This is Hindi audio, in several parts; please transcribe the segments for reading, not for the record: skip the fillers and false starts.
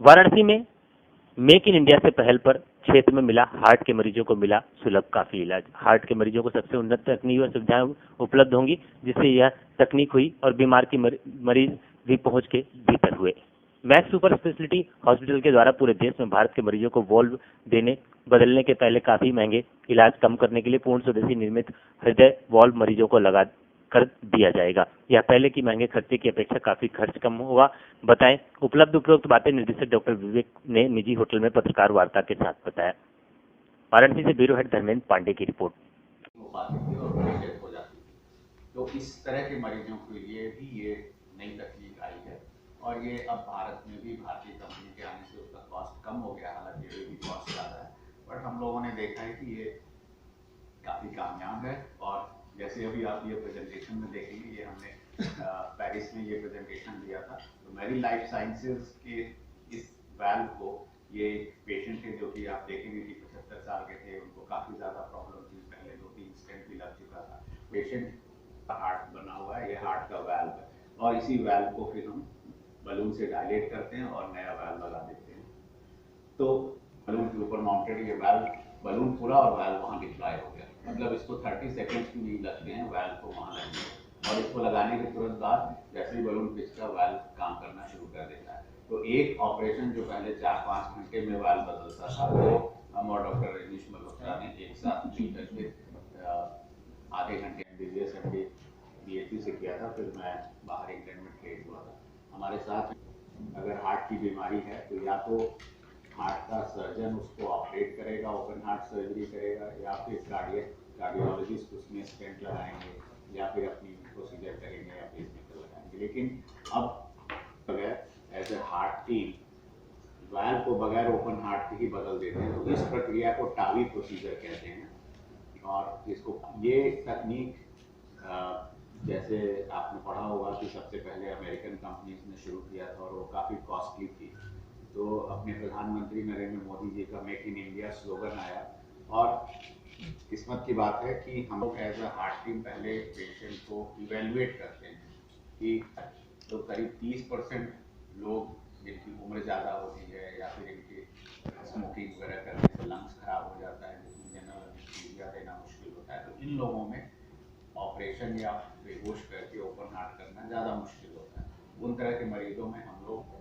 वाराणसी में मेक इन इंडिया से पहल पर क्षेत्र में मिला हार्ट के मरीजों को मिला सुलभ काफी इलाज। हार्ट के मरीजों को सबसे उन्नत तकनीक और सुविधाएं उपलब्ध होंगी, जिससे यह तकनीक हुई और बीमार की मरीज भी पहुंच के भीतर हुए। मैक्स सुपर स्पेशलिटी हॉस्पिटल के द्वारा पूरे देश में भारत के मरीजों को वॉल्व देने बदलने के पहले काफी महंगे इलाज कम करने के लिए पूर्ण स्वदेशी निर्मित हृदय वॉल्व मरीजों को लगा कर दिया जाएगा। यह पहले की महंगे खर्चे की अपेक्षा काफी खर्च कम होगा, बताएं उपलब्ध उपरोक्त बातें निर्देशक डॉक्टर विवेक ने निजी होटल में पत्रकार वार्ता के साथ बताया। वाराणसी से ब्यूरो हेड धर्मेंद्र पांडे की रिपोर्ट। हो पाती थी और बड़ी डेथ हो जाती थी, तो इस तरह के मरीजों के लिए भी ये नई तकनीक आई है और ये अब भारत में भी भारतीय कंपनी के आने से उसका कॉस्ट कम हो गया। हालांकि ये भी कॉस्ट ज़्यादा है, बट हम लोगों ने देखा है कि ये काफ़ी कामयाब है। और जैसे अभी आप ये प्रेजेंटेशन में देखेंगे, ये हमने पेरिस में ये प्रेजेंटेशन दिया था, तो मेरी लाइफ साइंसेज के इस वैल्व को, ये पेशेंट थे जो कि आप देखेंगे कि 75 साल के थे, उनको काफ़ी ज़्यादा प्रॉब्लम थी, पहले 2-3 स्टेंट भी लग चुका था। पेशेंट का हार्ट बना हुआ है, ये हार्ट का वैल्व है और इसी वैल्व को फिर हम बलून से डायलेट करते हैं और नया वैल्व लगा देते हैं। तो बलून के ऊपर माउंटेड ये वैल्व, बलून पूरा और वैल्व वहाँ डिप्लॉय हो गया। मतलब इसको 30 सेकेंड्स भी नहीं लगते हैं वैल्व को वहाँ लगने, और इसको लगाने के तुरंत बाद जैसे ही बलून पिचता वैल्व काम करना शुरू कर देता है। तो एक ऑपरेशन जो पहले 4-5 घंटे में वैल्व बदलता था, वो हम और डॉक्टर रजनीश मल्होत्रा ने एक साथ मिल करके आधे घंटे MBBS MD BHC से किया था। फिर मैं बाहर इंग्लैंड में ट्रेड हुआ था। हमारे साथ अगर हार्ट की बीमारी है तो या तो हार्ट का सर्जन उसको ऑपरेट करेगा, ओपन हार्ट सर्जरी करेगा, या फिर कार्डियोलॉजिस्ट उसमें स्टेंट लगाएंगे, या फिर अपनी प्रोसीजर करेंगे या पेसमेकर लगाएंगे। लेकिन अब बगैर as a heart team valve को बगैर ओपन हार्ट के ही बदल देते हैं। तो इस प्रक्रिया को टावी प्रोसीजर कहते हैं। और इसको ये तकनीक जैसे आपने पढ़ा होगा कि सबसे पहले अमेरिकन कंपनीज ने शुरू किया था और वो काफ़ी कॉस्टली थी। तो अपने प्रधानमंत्री नरेंद्र मोदी जी का मेक इन इंडिया स्लोगन आया, और किस्मत की बात है कि हम लोग एज अ हार्ट टीम पहले पेशेंट को इवेलुएट करते हैं कि तो करीब 30% लोग जिनकी उम्र ज़्यादा होती है या फिर इनकी स्मोकिंग वगैरह करने से लंग्स खराब हो जाता है, जिसमें जनरल एनेस्थीसिया देना मुश्किल होता है, तो इन लोगों में ऑपरेशन या बेहोश करके ओपन हार्ट करना ज़्यादा मुश्किल होता है। उन तरह के मरीजों में हम लोग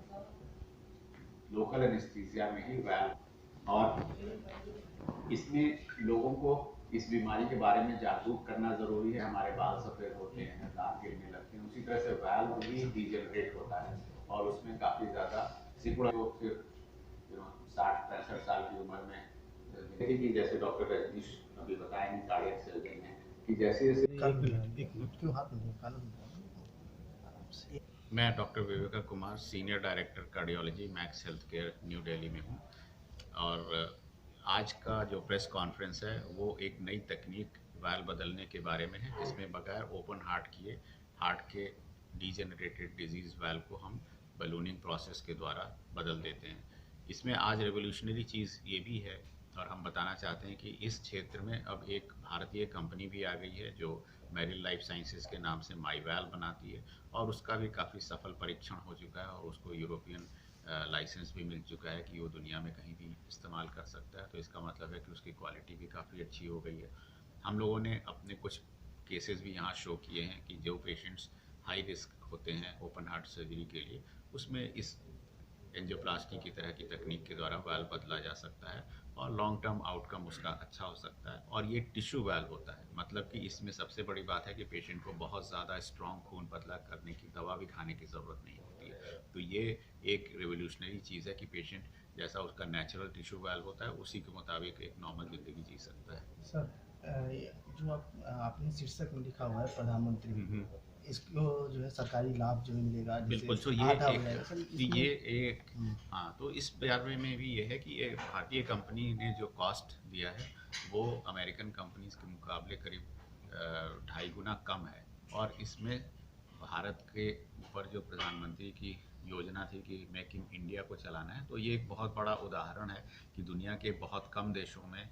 लोकल एनेस्थीसिया में ही वैल्व, और इसमें लोगों को इस बीमारी के बारे में जागरूक करना ज़रूरी है। हमारे बाल सफ़ेद होते हैं, दांत गिरने लगते हैं, उसी तरह से वैल्व भी डिजेनरेट होता है और उसमें काफ़ी ज़्यादा सिकुड़ा लोग फिर 60-65 साल की उम्र में, कि जैसे डॉक्टर रजनीश अभी बताएंगे कार्डियक सर्जन हैं, कि जैसे मैं doctor Viveka Kumar, senior director cardiology max health care new Delhi में हूँ। और आज का जो प्रेस कॉन्फ्रेंस है वो एक नई तकनीक वैल्व बदलने के बारे में है, जिसमें बगैर ओपन हार्ट किए हार्ट के डीजेनरेटेड डिजीज़ वैल्व को हम बलूनिंग प्रोसेस के द्वारा बदल देते हैं। इसमें आज रेवोल्यूशनरी चीज़ ये भी है, और हम बताना चाहते हैं कि इस क्षेत्र में अब एक भारतीय कंपनी भी आ गई है जो मेरिल लाइफ साइंसेज के नाम से माई वैल्व बनाती है, और उसका भी काफ़ी सफल परीक्षण हो चुका है और उसको यूरोपियन लाइसेंस भी मिल चुका है कि वो दुनिया में कहीं भी इस्तेमाल कर सकता है। तो इसका मतलब है कि उसकी क्वालिटी भी काफ़ी अच्छी हो गई है। हम लोगों ने अपने कुछ केसेस भी यहाँ शो किए हैं कि जो पेशेंट्स हाई रिस्क होते हैं ओपन हार्ट सर्जरी के लिए, उसमें इस एंजियोप्लास्टी की तरह की तकनीक के द्वारा वैल्व बदला जा सकता है और लॉन्ग टर्म आउटकम उसका अच्छा हो सकता है। और ये टिश्यू वैल्व होता है, मतलब कि इसमें सबसे बड़ी बात है कि पेशेंट को बहुत ज़्यादा स्ट्रॉन्ग खून पतला करने की दवा भी खाने की ज़रूरत नहीं होती है। तो ये एक रेवोल्यूशनरी चीज़ है कि पेशेंट जैसा उसका नेचुरल टिश्यू वैल्व होता है उसी के मुताबिक एक नॉर्मल ज़िंदगी जी सकता है। सर, जो आपने शीर्षक में लिखा हुआ है प्रधानमंत्री, इसको जो है सरकारी लाभ जो मिलेगा, बिल्कुल। तो ये एक हाँ, तो इस बारे में भी ये है कि ये भारतीय कंपनी ने जो कॉस्ट दिया है वो अमेरिकन कंपनीज के मुकाबले करीब 2.5 गुना कम है। और इसमें भारत के ऊपर जो प्रधानमंत्री की योजना थी कि मेक इन इंडिया को चलाना है, तो ये एक बहुत बड़ा उदाहरण है कि दुनिया के बहुत कम देशों में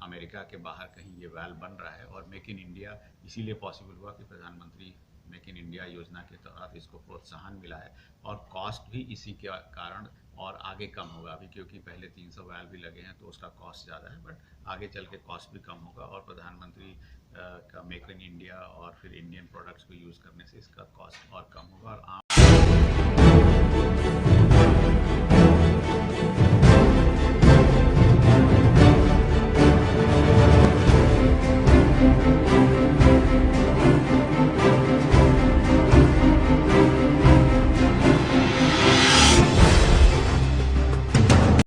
अमेरिका के बाहर कहीं ये वैल्व बन रहा है। और मेक इन इंडिया इसीलिए पॉसिबल हुआ कि प्रधानमंत्री मेक इन इंडिया योजना के तहत इसको प्रोत्साहन मिला है, और कॉस्ट भी इसी के कारण और आगे कम होगा अभी, क्योंकि पहले 300 वाल्व भी लगे हैं तो उसका कॉस्ट ज़्यादा है, बट आगे चल के कॉस्ट भी कम होगा और प्रधानमंत्री का मेक इन इंडिया और फिर इंडियन प्रोडक्ट्स को यूज़ करने से इसका कॉस्ट और कम होगा और आम